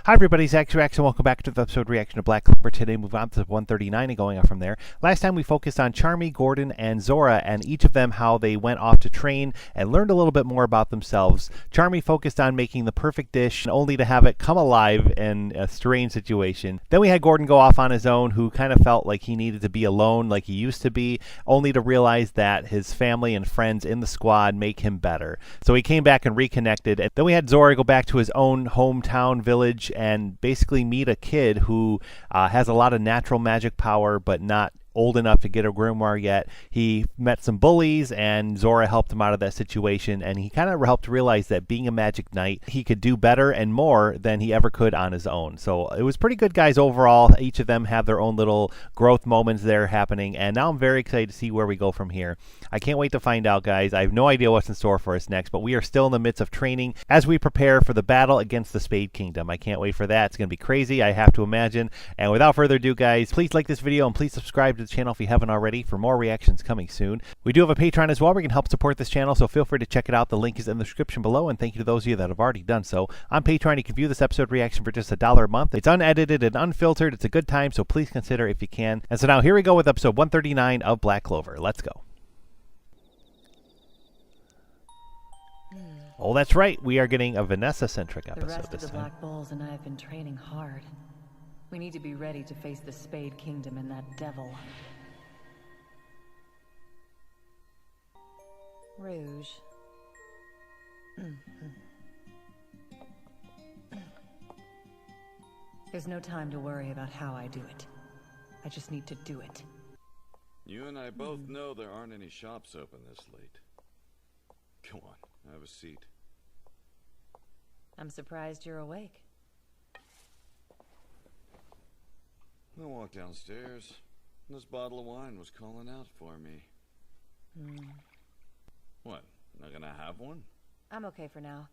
Hi everybody, Zach's Reaction. Welcome back to the episode reaction to Black Clover. Today move on to 139 and going on from there. Last time we focused on Charmy, Gordon, and Zora, and each of them how they went off to train and learned a little bit more about themselves. Charmy focused on making the perfect dish, only to have it come alive in a strange situation. Then we had Gordon go off on his own, who kind of felt like he needed to be alone like he used to be, only to realize that his family and friends in the squad make him better. So he came back and reconnected. And then we had Zora go back to his own hometown village and basically meet a kid who has a lot of natural magic power but not old enough to get a grimoire yet. He met some bullies and Zora helped him out of that situation, and he kind of helped realize that being a magic knight, he could do better and more than he ever could on his own. So it was pretty good, guys, overall. Each of them have their own little growth moments there happening, and now I'm very excited to see where we go from here. I can't wait to find out, guys. I have no idea what's in store for us next, but we are still in the midst of training as we prepare for the battle against the Spade Kingdom. I can't wait for that. It's going to be crazy, I have to imagine. And without further ado, guys, please like this video and please subscribe to the channel if you haven't already for more reactions coming soon. We do have a Patreon as well where you can help support this channel, so feel free to check it out. The link is in the description below, and thank you to those of you that have already done so. On Patreon, you can view this episode reaction for just $1 a month. It's unedited and unfiltered. It's a good time, so please consider if you can. And so now here we go with episode 139 of Black Clover. Let's go. Oh, that's right. We are getting a Vanessa-centric episode this time. The rest of the Black Bulls and I have been training hard. We need to be ready to face the Spade Kingdom and that devil. Rouge. There's no time to worry about how I do it. I just need to do it. You and I both know there aren't any shops open this late. Come on, have a seat. I'm surprised you're awake. I walked downstairs, and this bottle of wine was calling out for me. What, not gonna have one? I'm okay for now.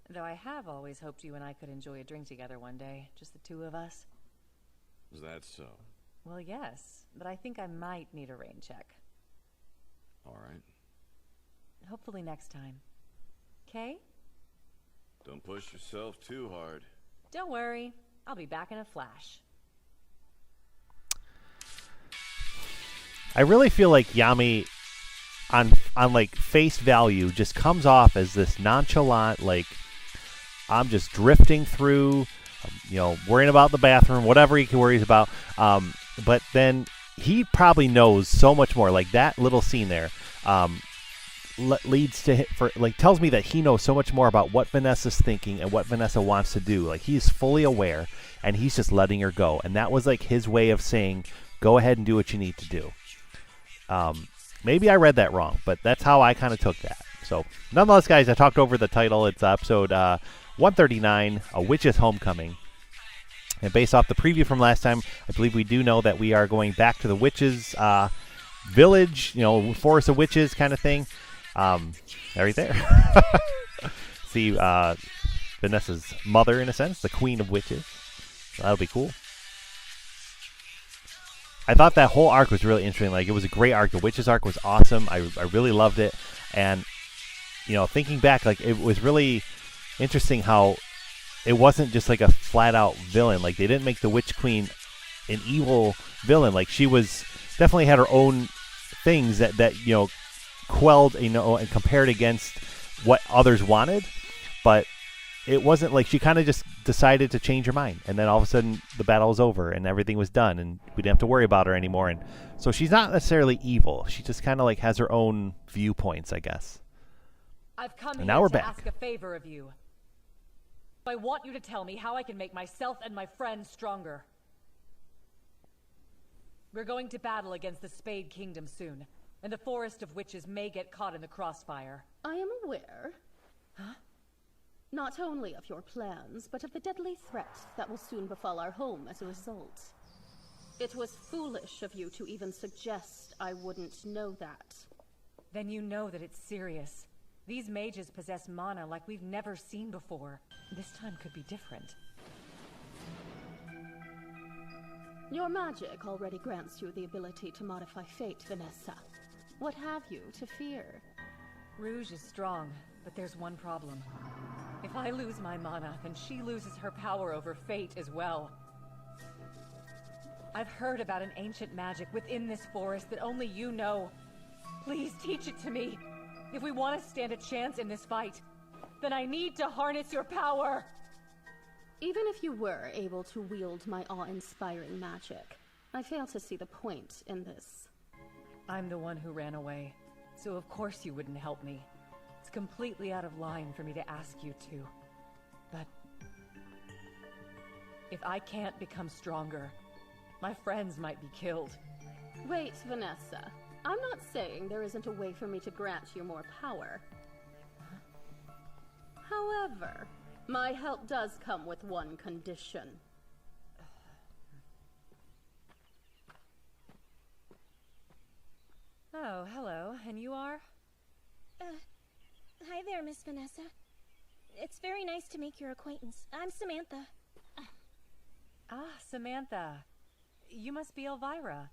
Though I have always hoped you and I could enjoy a drink together one day, just the two of us. Is that so? Well, yes, but I think I might need a rain check. All right. Hopefully next time. Okay? Don't push yourself too hard. Don't worry, I'll be back in a flash. I really feel like Yami on like face value just comes off as this nonchalant, like, I'm just drifting through, you know, worrying about the bathroom, whatever he worries about. But then he probably knows so much more. Like that little scene there leads to tells me that he knows so much more about what Vanessa's thinking and what Vanessa wants to do. Like he's fully aware and he's just letting her go. And that was like his way of saying, go ahead and do what you need to do. Maybe I read that wrong, but that's how I kind of took that. So nonetheless, guys, I talked over the title. It's episode 139, A Witch's Homecoming. And based off the preview from last time, I believe we do know that we are going back to the witches' village, you know, forest of witches kind of thing. Right there. See Vanessa's mother, in a sense, the queen of witches. So that'll be cool. I thought that whole arc was really interesting. Like, it was a great arc. The witches arc was awesome. I really loved it. And, you know, thinking back, like, it was really interesting how it wasn't just like a flat-out villain. Like, they didn't make the Witch Queen an evil villain. Like, she was definitely had her own things that you know, quelled, you know, and compared against what others wanted. But it wasn't like she kind of just decided to change her mind, and then all of a sudden the battle was over and everything was done and we didn't have to worry about her anymore. And so she's not necessarily evil. She just kind of like has her own viewpoints, I guess. I've come and here now we're to back. ask a favor of you. I want you to tell me how I can make myself and my friends stronger. We're going to battle against the Spade Kingdom soon, and the Forest of Witches may get caught in the crossfire. I am aware. Huh? Not only of your plans, but of the deadly threat that will soon befall our home as a result. It was foolish of you to even suggest I wouldn't know that. Then you know that it's serious. These mages possess mana like we've never seen before. This time could be different. Your magic already grants you the ability to modify fate, Vanessa. What have you to fear? Rouge is strong, but there's one problem. If I lose my mana, then she loses her power over fate as well. I've heard about an ancient magic within this forest that only you know. Please teach it to me. If we want to stand a chance in this fight, then I need to harness your power. Even if you were able to wield my awe-inspiring magic, I fail to see the point in this. I'm the one who ran away, so of course you wouldn't help me. It's completely out of line for me to ask you to. But if I can't become stronger, my friends might be killed. Wait, Vanessa. I'm not saying there isn't a way for me to grant you more power. However, my help does come with one condition. Oh, hello. And you are? Hi there, Miss Vanessa. It's very nice to make your acquaintance. I'm Samantha. Ah, Samantha. You must be Elvira.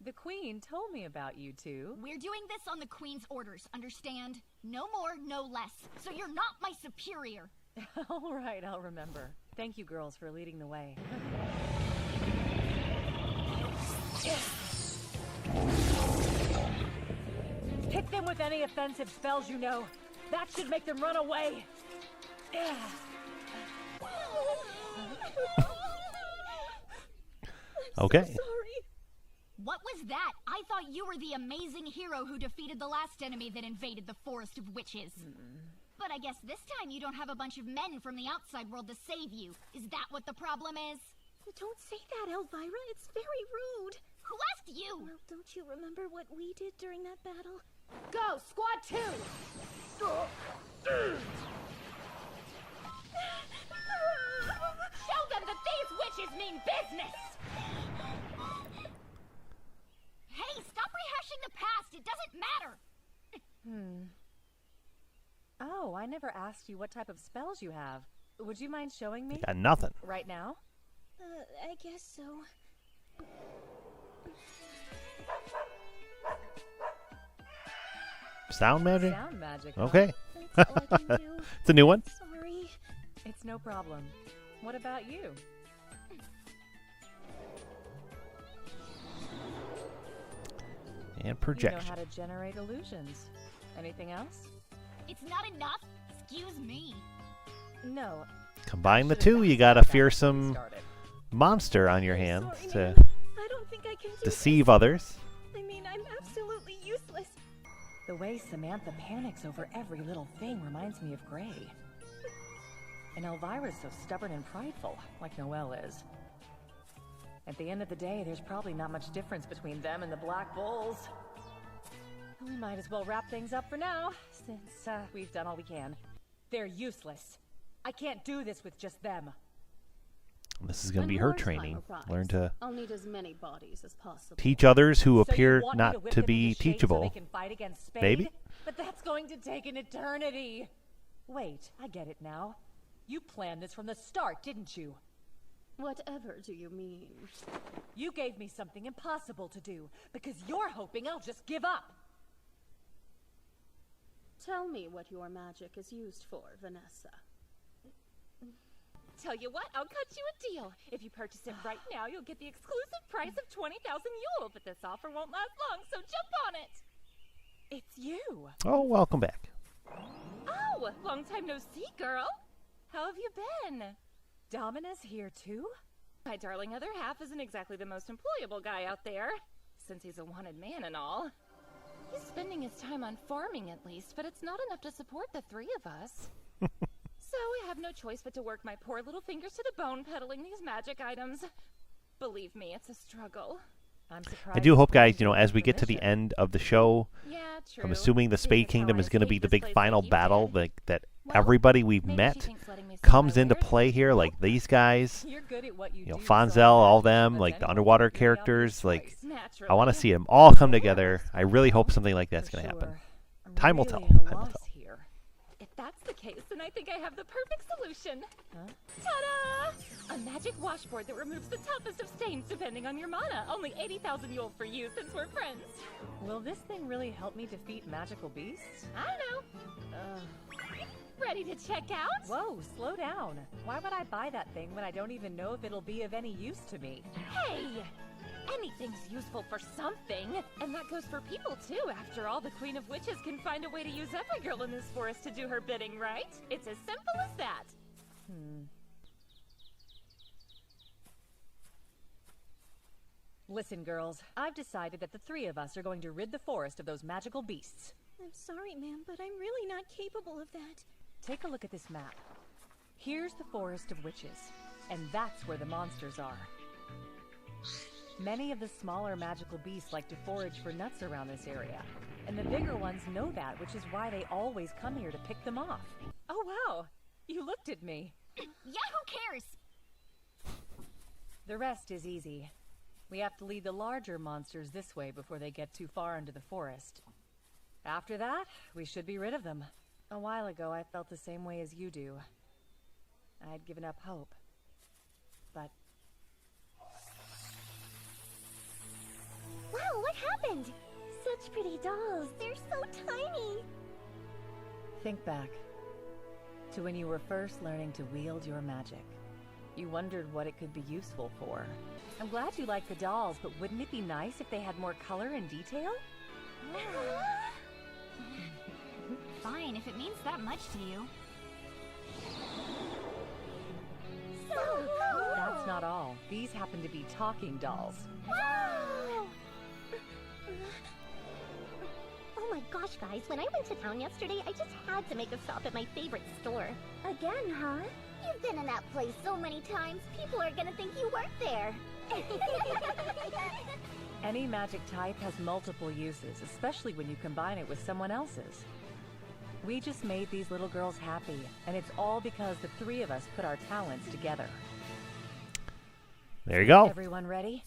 The Queen told me about you two. We're doing this on the Queen's orders, understand? No more, no less. So you're not my superior. All right, I'll remember. Thank you, girls, for leading the way. Hit them with any offensive spells you know. That should make them run away. Okay. Sorry. What was that? I thought you were the amazing hero who defeated the last enemy that invaded the Forest of Witches. But I guess this time you don't have a bunch of men from the outside world to save you. Is that what the problem is? Don't say that, Elvira. It's very rude. Who asked you? Well, don't you remember what we did during that battle? Go, Squad 2! Show them that these witches mean business! Hey, stop rehashing the past. It doesn't matter. Oh, I never asked you what type of spells you have. Would you mind showing me? Got nothing. Right now? I guess so. Sound magic? Sound magic. Huh? Okay. That's all I can do. It's a new one. Sorry. It's no problem. What about you? And You know projection. how to generate illusions. Anything else? It's not enough? Excuse me. No. Combine the Should've two, asked you you got a that before we fearsome started. monster on your I'm hands sorry, to ma'am. I don't think I can do deceive others. this. I mean, I'm absolutely useless. The way Samantha panics over every little thing reminds me of Gray. And Elvira's so stubborn and prideful, like Noelle is. At the end of the day, there's probably not much difference between them and the Black Bulls. We might as well wrap things up for now, since we've done all we can. They're useless. I can't do this with just them. This is going to When be her wartime training. arrives, Learn to I'll need as many bodies as possible. teach others who So you appear want me not whip to them be into shape So teachable. they can fight against Spade? Maybe? But that's going to take an eternity. Wait, I get it now. You planned this from the start, didn't you? Whatever do you mean? You gave me something impossible to do because you're hoping I'll just give up. Tell me what your magic is used for, Vanessa. Tell you what, I'll cut you a deal. If you purchase it right now, you'll get the exclusive price of 20,000 Yule, but this offer won't last long, so jump on it. It's you. Oh, welcome back. Oh, long time no see, girl. How have you been? Domina's here too? My darling other half isn't exactly the most employable guy out there, since he's a wanted man and all. He's spending his time on farming at least, but it's not enough to support the three of us. So I have no choice but to work my poor little fingers to the bone peddling these magic items. Believe me, it's a struggle. I'm surprised. I do hope, you guys, gave as we get to the permission. end of the show, Yeah, true. I'm assuming the Seeing Spade as how Kingdom I is going to be escaped the this big place final like you battle, did. like that Well, everybody we've maybe met she thinks letting me slip comes by into weird. play here, like these guys, You're good at what you you know, do, Fonzel, so I all imagine them, that's like the anyone underwater would be the obvious characters, like choice. I want to Naturally. see them all come Of together. course. I really hope Well, something like that's for going to happen. sure. I'm Time will really tell. at a Time will loss tell. here. If that's the case, then I think I have the perfect solution. Huh? Ta-da! A magic washboard that removes the toughest of stains depending on your mana. Only 80,000 Yule for you since we're friends. Will this thing really help me defeat magical beasts? I don't know. ready to check out? Whoa, slow down. Why would I buy that thing when I don't even know if it'll be of any use to me? Hey! Anything's useful for something. And that goes for people too. After all, the Queen of Witches can find a way to use every girl in this forest to do her bidding, right? It's as simple as that. Listen, girls, I've decided that the three of us are going to rid the forest of those magical beasts. I'm sorry, ma'am, but I'm really not capable of that. Take a look at this map. Here's the Forest of Witches, and that's where the monsters are. Many of the smaller magical beasts like to forage for nuts around this area, and the bigger ones know that, which is why they always come here to pick them off. Oh wow, you looked at me. Yeah, who cares? The rest is easy. We have to lead the larger monsters this way before they get too far into the forest. After that, we should be rid of them. A while ago, I felt the same way as you do. I had given up hope. But... Wow, what happened? Such pretty dolls. They're so tiny. think back to when you were first learning to wield your magic. You wondered what it could be useful for. I'm glad you like the dolls, but wouldn't it be nice if they had more color and detail? Fine, if it means that much to you. So cool! That's not all. These happen to be talking dolls. Wow! Oh my gosh, guys, when I went to town yesterday, I just had to make a stop at my favorite store. Again, huh? You've been in that place so many times, people are gonna think you work there. Any magic type has multiple uses, especially when you combine it with someone else's. We just made these little girls happy, and it's all because the three of us put our talents together. There you go. Everyone ready?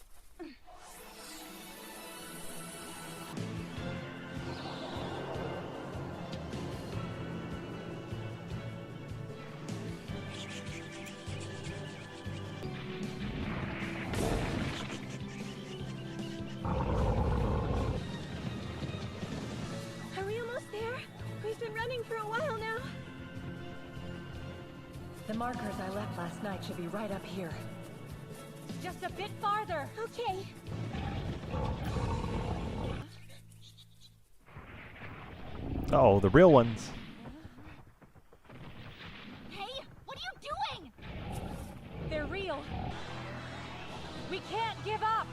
Are we almost there? We've been running for a while now. The markers I left last night should be right up here. Just a bit farther! Okay. Oh, the real ones. Hey, what are you doing? They're real! We can't give up!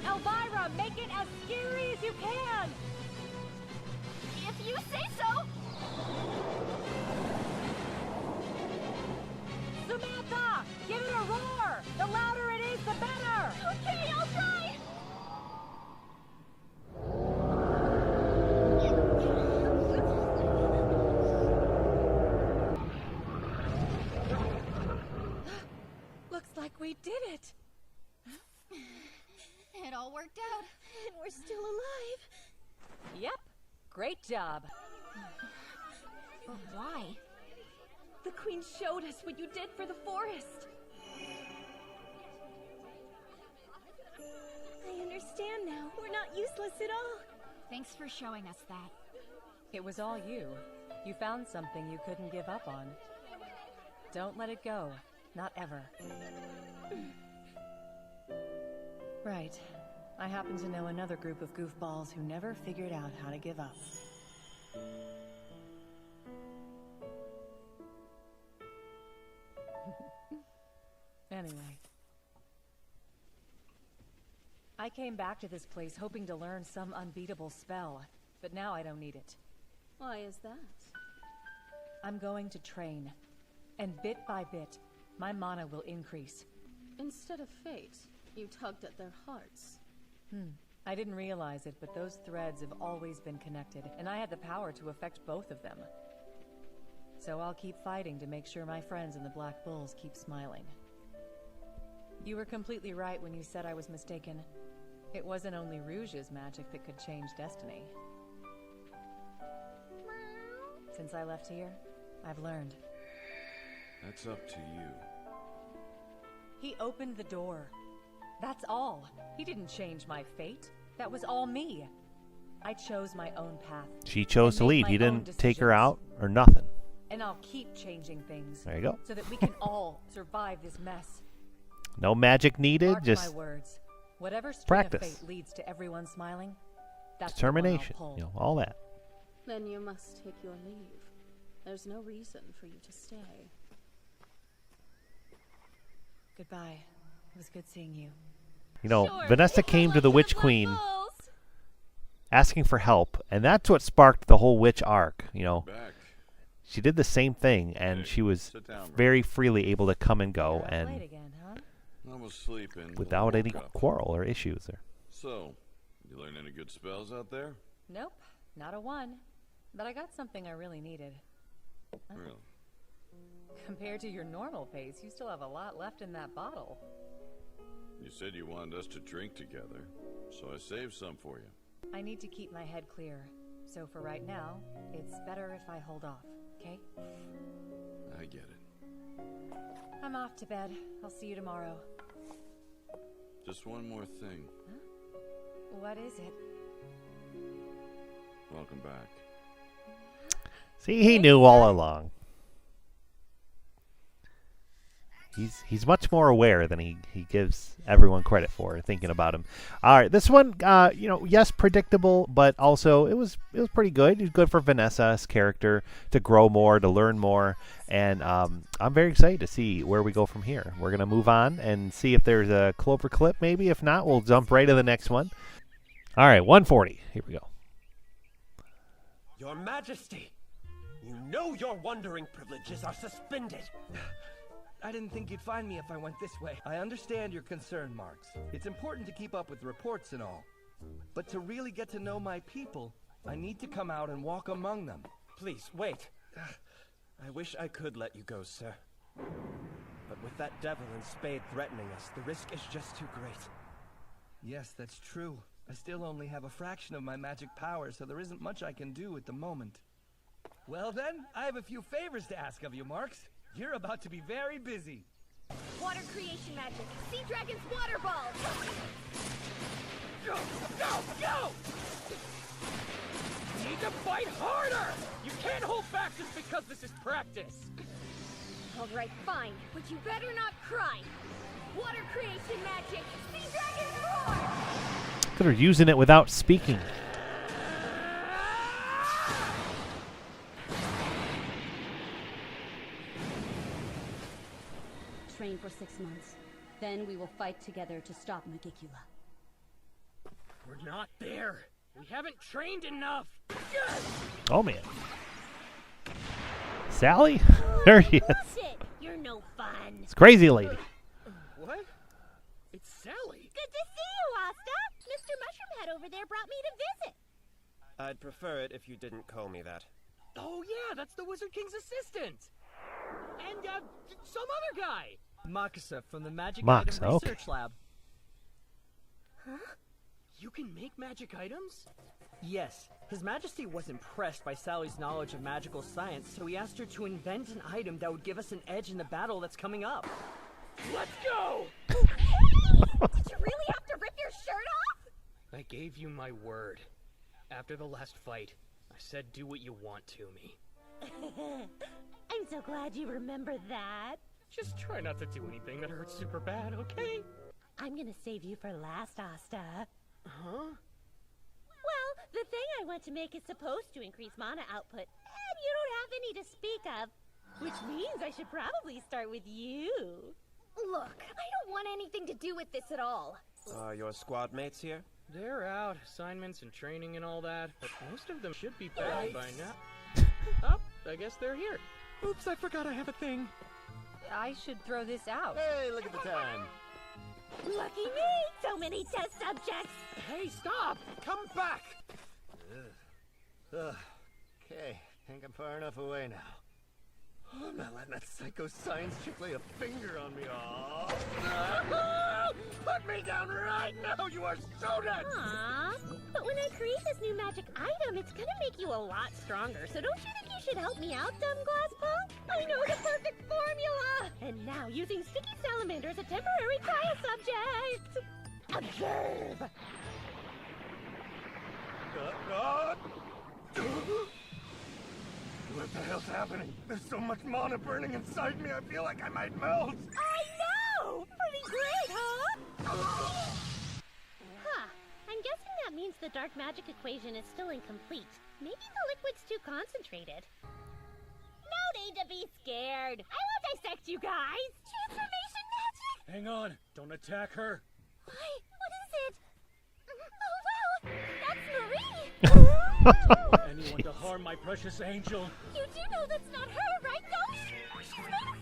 Elvira, make it as scary as you can! If you say so. Samantha! Give it a roar! The louder it is, the better! Okay, I'll try. Looks like we did it! It all worked out. And we're still alive. Yep, great job. But why? The Queen showed us what you did for the forest. I understand now. We're not useless at all. Thanks for showing us that. It was all you. You found something you couldn't give up on. Don't let it go. Not ever. Right. I happen to know another group of goofballs who never figured out how to give up. Anyway. I came back to this place hoping to learn some unbeatable spell, but now I don't need it. Why is that? I'm going to train, and bit by bit, my mana will increase. Instead of fate, you tugged at their hearts. I didn't realize it, but those threads have always been connected, and I had the power to affect both of them. So I'll keep fighting to make sure my friends in the Black Bulls keep smiling. You were completely right when you said I was mistaken. It wasn't only Rouge's magic that could change destiny. Since I left here, I've learned. That's up to you. He opened the door. That's all. He didn't change my fate. That was all me. I chose my own path. She chose to and made leave. my He own didn't take her decisions. out or nothing. And I'll keep changing things. There you go. So that we can all survive this mess. No magic needed, Mark just my words. Whatever string practice. of fate leads to everyone smiling, that's the one I'll determination. pull. You know, all that. Then you must take your leave. There's no reason for you to stay. Goodbye. It was good seeing you. You know, Sure, Vanessa if I came to love the you Witch Black Queen Balls. asking for help, and that's what sparked the whole witch arc. You know, Back. she did the same thing, and Hey, she was sit down, bro. very freely able to come and go, You're up late and again, huh? I was sleeping. but without I any woke up. quarrel or issues there. So, you learn any good spells out there? Nope, not a one. But I got something I really needed. Really? Compared to your normal pace, you still have a lot left in that bottle. You said you wanted us to drink together, so I saved some for you. I need to keep my head clear. So for right now, it's better if I hold off, okay? I get it. I'm off to bed. I'll see you tomorrow. Just one more thing. What is it? Welcome back. See, he knew all along. He's much more aware than he gives everyone credit for, thinking about him. All right, this one, you know, yes, predictable, but also it was pretty good. It was good for Vanessa's character to grow more, to learn more, and I'm very excited to see where we go from here. We're gonna move on and see if there's a Clover clip, maybe. If not, we'll jump right to the next one. All right, 140. Here we go. Your Majesty, you know your wandering privileges are suspended. I didn't think you'd find me if I went this way. I understand your concern, Marks. It's important to keep up with reports and all. But to really get to know my people, I need to come out and walk among them. Please, wait. I wish I could let you go, sir. But with that devil in Spade threatening us, the risk is just too great. Yes, that's true. I still only have a fraction of my magic power, so there isn't much I can do at the moment. Well then, I have a few favors to ask of you, Marks. You're about to be very busy. Water creation magic. Sea Dragon's water balls. Go! Go! Go! You need to fight harder! You can't hold back just because this is practice! All right, fine, but you better not cry. Water creation magic. Sea Dragon's roar. They're using it without speaking. Train for 6 months. Then we will fight together to stop Magicula. We're not there! We haven't trained enough! Oh man, Sally, there she is. That's it. You're no fun. It's crazy lady. What? It's Sally! Good to see you, Asta. Mr. Mushroomhead over there brought me to visit. I'd prefer it if you didn't call me that. Oh yeah, that's the Wizard King's assistant! And, some other guy! Makasa from the Magic Max, Item okay. Research Lab. Huh? You can make magic items? Yes. His Majesty was impressed by Sally's knowledge of magical science, so he asked her to invent an item that would give us an edge in the battle that's coming up. Let's go! Did you really have to rip your shirt off? I gave you my word. After the last fight, I said do what you want to me. I'm so glad you remember that. Just try not to do anything that hurts super bad, okay? I'm gonna save you for last, Asta. Huh? Well, the thing I want to make is supposed to increase mana output, and you don't have any to speak of. Which means I should probably start with you. Look, I don't want anything to do with this at all. Are your squad mates here? They're out, assignments and training and all that, but most of them should be back by now. Oh, I guess they're here. Oops, I forgot I have a thing. I should throw this out. Hey, look at the time. Lucky me! So many test subjects! Hey, stop! Come back! Okay, think I'm far enough away now. I'm not letting that psycho science chick lay a finger on me. Oh. Put me down right now! You are so nuts! Aww. But when I create this new magic item, it's gonna make you a lot stronger, so don't you think you should help me out, dumb glass ball? I know the perfect formula! And now, using sticky salamander as a temporary trial subject! Observe! What the hell's happening? There's so much mana burning inside me, I feel like I might melt. I know! Pretty great, huh? Huh. I'm guessing that means the dark magic equation is still incomplete. Maybe the liquid's too concentrated. No need to be scared. I won't dissect you guys. Transformation magic! Hang on. Don't attack her. Why? What is it? Oh, wow! That's Marie! Anyone to harm my precious angel. You do know that's not her, right, though? She's made of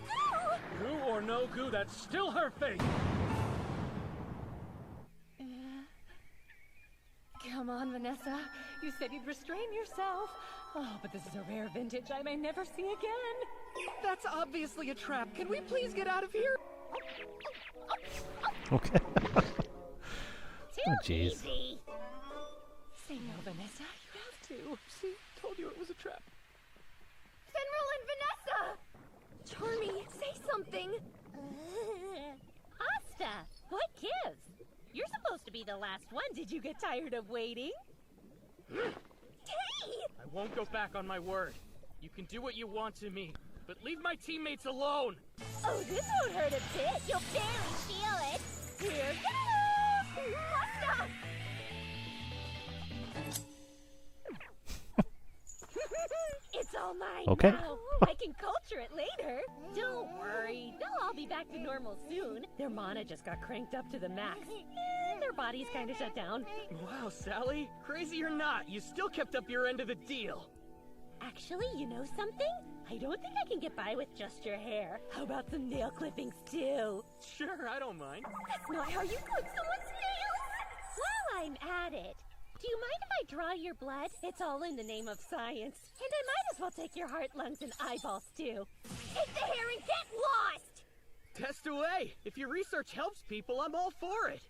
goo! Goo or no goo, that's still her fate. Come on, Vanessa. You said you'd restrain yourself. Oh, but this is a rare vintage I may never see again. That's obviously a trap. Can we please get out of here? Okay. Too Oh, jeez. easy. Say no, Vanessa. You have to. See, told you it was a trap. Finral and Vanessa! Charmy, say something. Asta, what gives? You're supposed to be the last one. Did you get tired of waiting? Hey! I won't go back on my word. You can do what you want to me, but leave my teammates alone. Oh, this won't hurt a bit. You'll barely feel it. Here goes! Asta! It's all mine Okay. now. I can culture it later. Don't worry. They'll all be back to normal soon. Their mana just got cranked up to the max. And their bodies kind of shut down. Wow, Sally. Crazy or not, you still kept up your end of the deal. Actually, you know something? I don't think I can get by with just your hair. How about some nail clippings too? Sure, I don't mind. That's not how you clip someone's nails! While I'm at it, do you mind if I draw your blood? It's all in the name of science. And I might as well take your heart, lungs, and eyeballs too. Take the hair and get lost! Test away. If your research helps people, I'm all for it.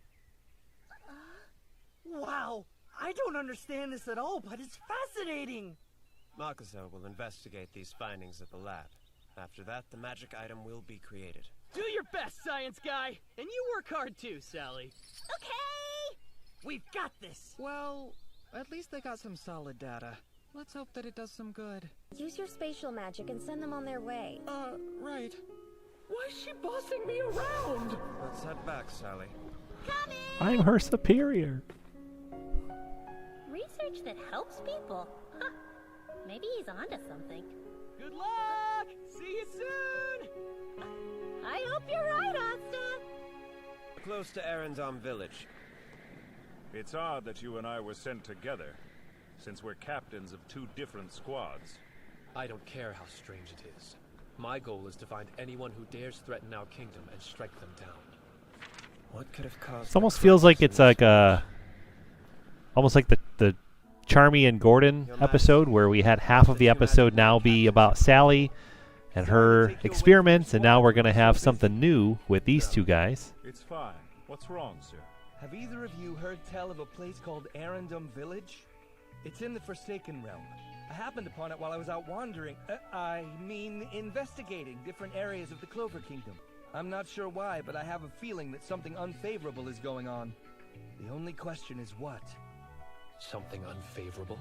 Wow, I don't understand this at all, but it's fascinating. Makazo will investigate these findings at the lab. After that, the magic item will be created. Do your best, science guy. And you work hard too, Sally. Okay! We've got this. Well, at least they got some solid data. Let's hope that it does some good. Use your spatial magic and send them on their way. Right. Why is she bossing me around? Let's head back, Sally. Coming! I'm her superior. Research that helps people? Huh. Maybe he's onto something. Good luck! See you soon! I hope you're right, Asta! Close to Arendom village. It's odd that you and I were sent together, since we're captains of two different squads. I don't care how strange it is. My goal is to find anyone who dares threaten our kingdom and strike them down. What could have caused... It almost feels like it's like almost like the Charmy and Gordon episode, where we had half of the episode now be about Sally and her experiments, and now we're going to have something new with these two guys. It's fine. What's wrong, sir? Have either of you heard tell of a place called Arendom Village? It's in the Forsaken Realm. I happened upon it while I was out wandering. Investigating different areas of the Clover Kingdom. I'm not sure why, but I have a feeling that something unfavorable is going on. The only question is what? Something unfavorable?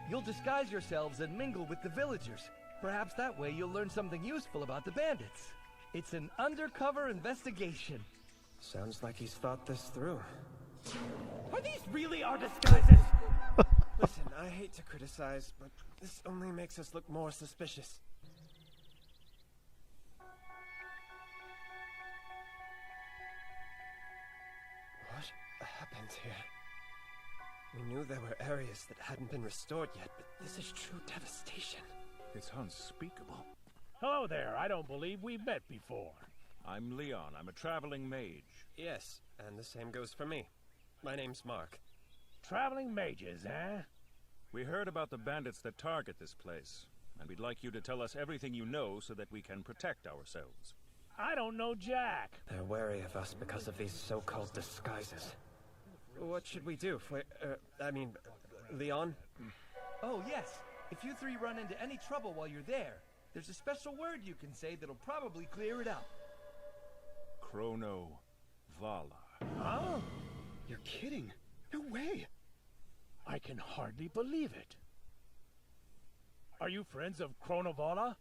You'll disguise yourselves and mingle with the villagers. Perhaps that way you'll learn something useful about the bandits. It's an undercover investigation. Sounds like he's thought this through. Are these really our disguises? Listen, I hate to criticize, but this only makes us look more suspicious. What happened here? We knew there were areas that hadn't been restored yet, but this is true devastation. It's unspeakable. Hello there. I don't believe we've met before. I'm Leon. I'm a traveling mage. Yes, and the same goes for me. My name's Mark. Traveling mages, eh? We heard about the bandits that target this place, and we'd like you to tell us everything you know so that we can protect ourselves. I don't know Jack. They're wary of us because of these so-called disguises. What should we do? Leon? Oh, yes. If you three run into any trouble while you're there, there's a special word you can say that'll probably clear it up. Chrono Vala. Huh? You're kidding. No way. I can hardly believe it. Are you friends of Chronovala?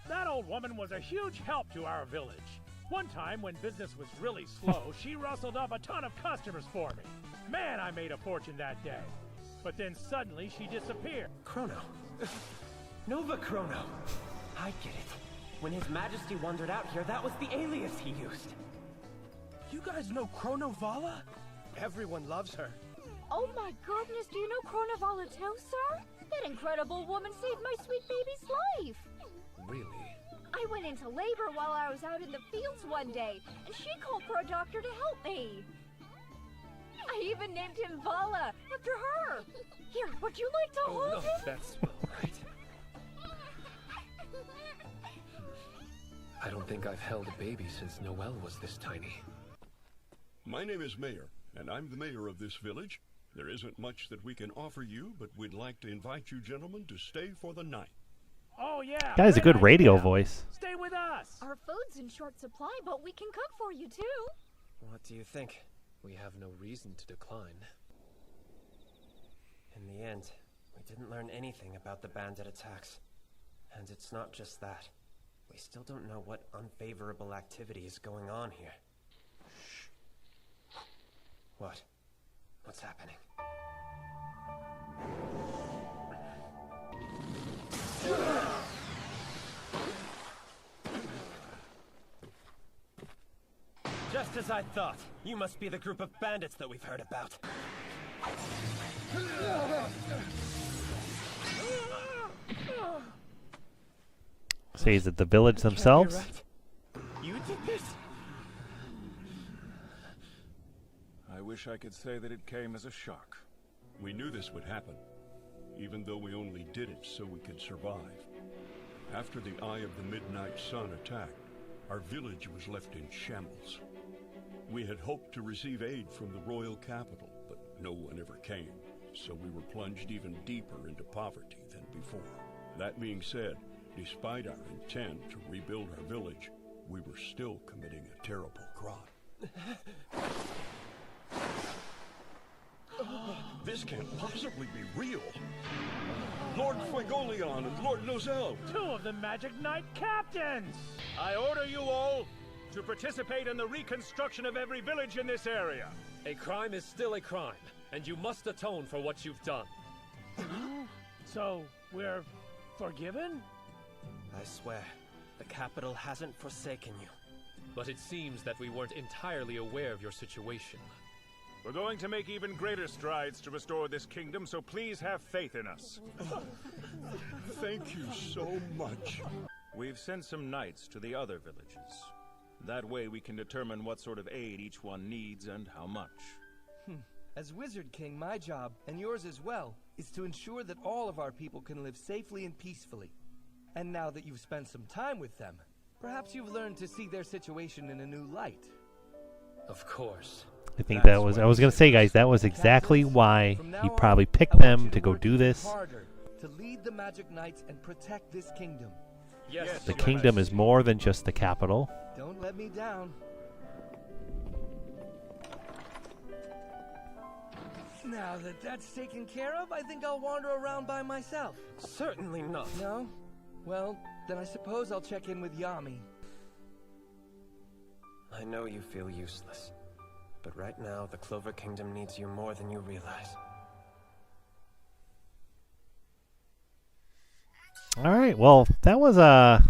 That old woman was a huge help to our village. One time, when business was really slow, she rustled up a ton of customers for me. Man, I made a fortune that day. But then suddenly, she disappeared. Chrono. Nova Chrono. I get it. When His Majesty wandered out here, that was the alias he used. You guys know Chronovala? Everyone loves her. Oh my goodness, do you know Chronovala too, sir? That incredible woman saved my sweet baby's life. Really? I went into labor while I was out in the fields one day, and she called for a doctor to help me. I even named him Vala, after her. Here, would you like to hold no, him? That's right. I don't think I've held a baby since Noelle was this tiny. My name is Mayor, and I'm the mayor of this village. There isn't much that we can offer you, but we'd like to invite you gentlemen to stay for the night. Oh yeah. That is a good radio voice. Stay with us. Our food's in short supply, but we can cook for you too. What do you think? We have no reason to decline. In the end, we didn't learn anything about the bandit attacks. And it's not just that. We still don't know what unfavorable activity is going on here. Shh. What? What's happening? Just as I thought. You must be the group of bandits that we've heard about. So is it the village themselves? You did this? I wish I could say that it came as a shock. We knew this would happen, even though we only did it so we could survive. After the Eye of the Midnight Sun attacked, our village was left in shambles. We had hoped to receive aid from the royal capital, but no one ever came, so we were plunged even deeper into poverty than before. That being said, despite our intent to rebuild our village, we were still committing a terrible crime. This can't possibly be real. Lord Fuegoleon and Lord Nozel. Two of the Magic Knight captains. I order you all to participate in the reconstruction of every village in this area. A crime is still a crime, and you must atone for what you've done. So, we're forgiven? I swear, the capital hasn't forsaken you. But it seems that we weren't entirely aware of your situation. We're going to make even greater strides to restore this kingdom, so please have faith in us. Thank you so much. We've sent some knights to the other villages. That way we can determine what sort of aid each one needs and how much. As Wizard King, my job, and yours as well, is to ensure that all of our people can live safely and peacefully. And now that you've spent some time with them, perhaps you've learned to see their situation in a new light. Of course. I think that was, I was going to say, guys, that was exactly why he probably picked them to go do this. Harder to lead the Magic Knights and protect this kingdom. Yes. The kingdom is more than just the capital. Don't let me down. Now that that's taken care of, I think I'll wander around by myself. Certainly not. No? Well, then I suppose I'll check in with Yami. I know you feel useless, but right now the Clover Kingdom needs you more than you realize. All right, well, that was I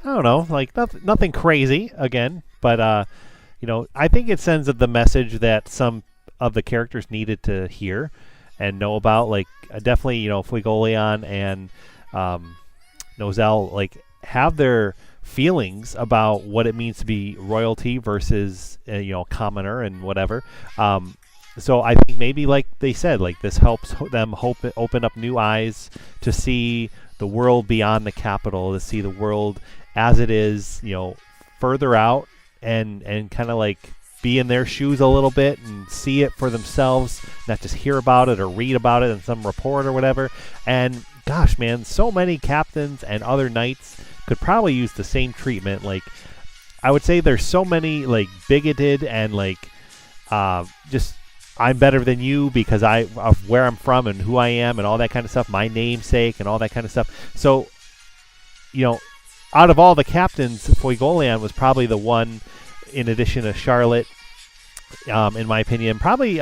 don't know, like nothing crazy again, but you know, I think it sends the message that some of the characters needed to hear and know about. Like definitely, you know, Fuegoleon and Nozel like have their feelings about what it means to be royalty versus you know, commoner and whatever. So I think maybe, like they said, like this helps them open up new eyes to see the world beyond the capital, to see the world as it is, you know, further out, and kind of like be in their shoes a little bit and see it for themselves, not just hear about it or read about it in some report or whatever. And gosh, man, so many captains and other knights could probably use the same treatment. Like, I would say there's so many like bigoted and like just I'm better than you because of where I'm from and who I am and all that kind of stuff, my namesake and all that kind of stuff. So, out of all the captains, Fuegoleon was probably the one, in addition to Charlotte, in my opinion. Probably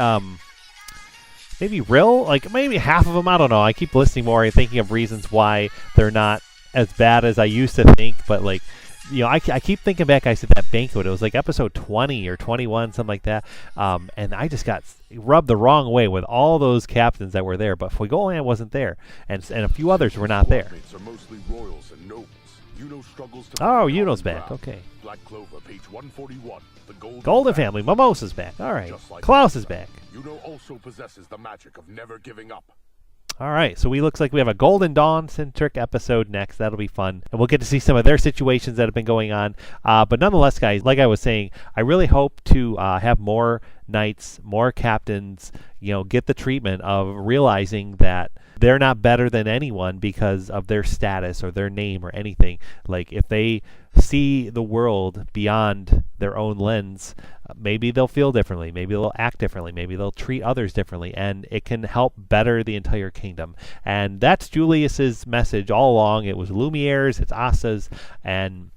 maybe Rill, like maybe half of them. I don't know. I keep listening more and thinking of reasons why they're not as bad as I used to think. But like, I keep thinking back. I said that banquet. It was like episode 20 or 21, something like that. And I just got rubbed the wrong way with all those captains that were there. But Fuegoleon wasn't there, and a few others were not there. Are mostly royals and nobles. Struggles to oh, Yuno's back. Okay. Black Clover, page 141. The Golden family. Mimosa's back. All right. Like Klaus is back. Yuno also possesses the magic of never giving up. All right, so looks like we have a Golden Dawn-centric episode next. That'll be fun. And we'll get to see some of their situations that have been going on. But nonetheless, guys, like I was saying, I really hope to have more knights, more captains, get the treatment of realizing that they're not better than anyone because of their status or their name or anything. Like, if they see the world beyond their own lens, maybe they'll feel differently, maybe they'll act differently, maybe they'll treat others differently, and it can help better the entire kingdom. And that's Julius's message all along. It was Lumiere's, it's Asa's, and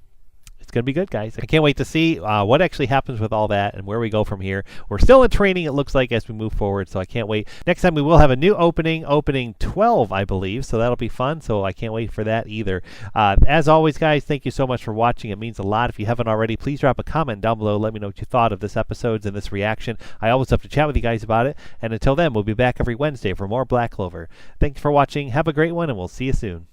it's going to be good, guys. I can't wait to see what actually happens with all that and where we go from here. We're still in training, it looks like, as we move forward, so I can't wait. Next time we will have a new opening 12, I believe, so that'll be fun, so I can't wait for that either. As always, guys, thank you so much for watching. It means a lot. If you haven't already, please drop a comment down below. Let me know what you thought of this episode and this reaction. I always love to chat with you guys about it, and until then, we'll be back every Wednesday for more Black Clover. Thanks for watching. Have a great one, and we'll see you soon.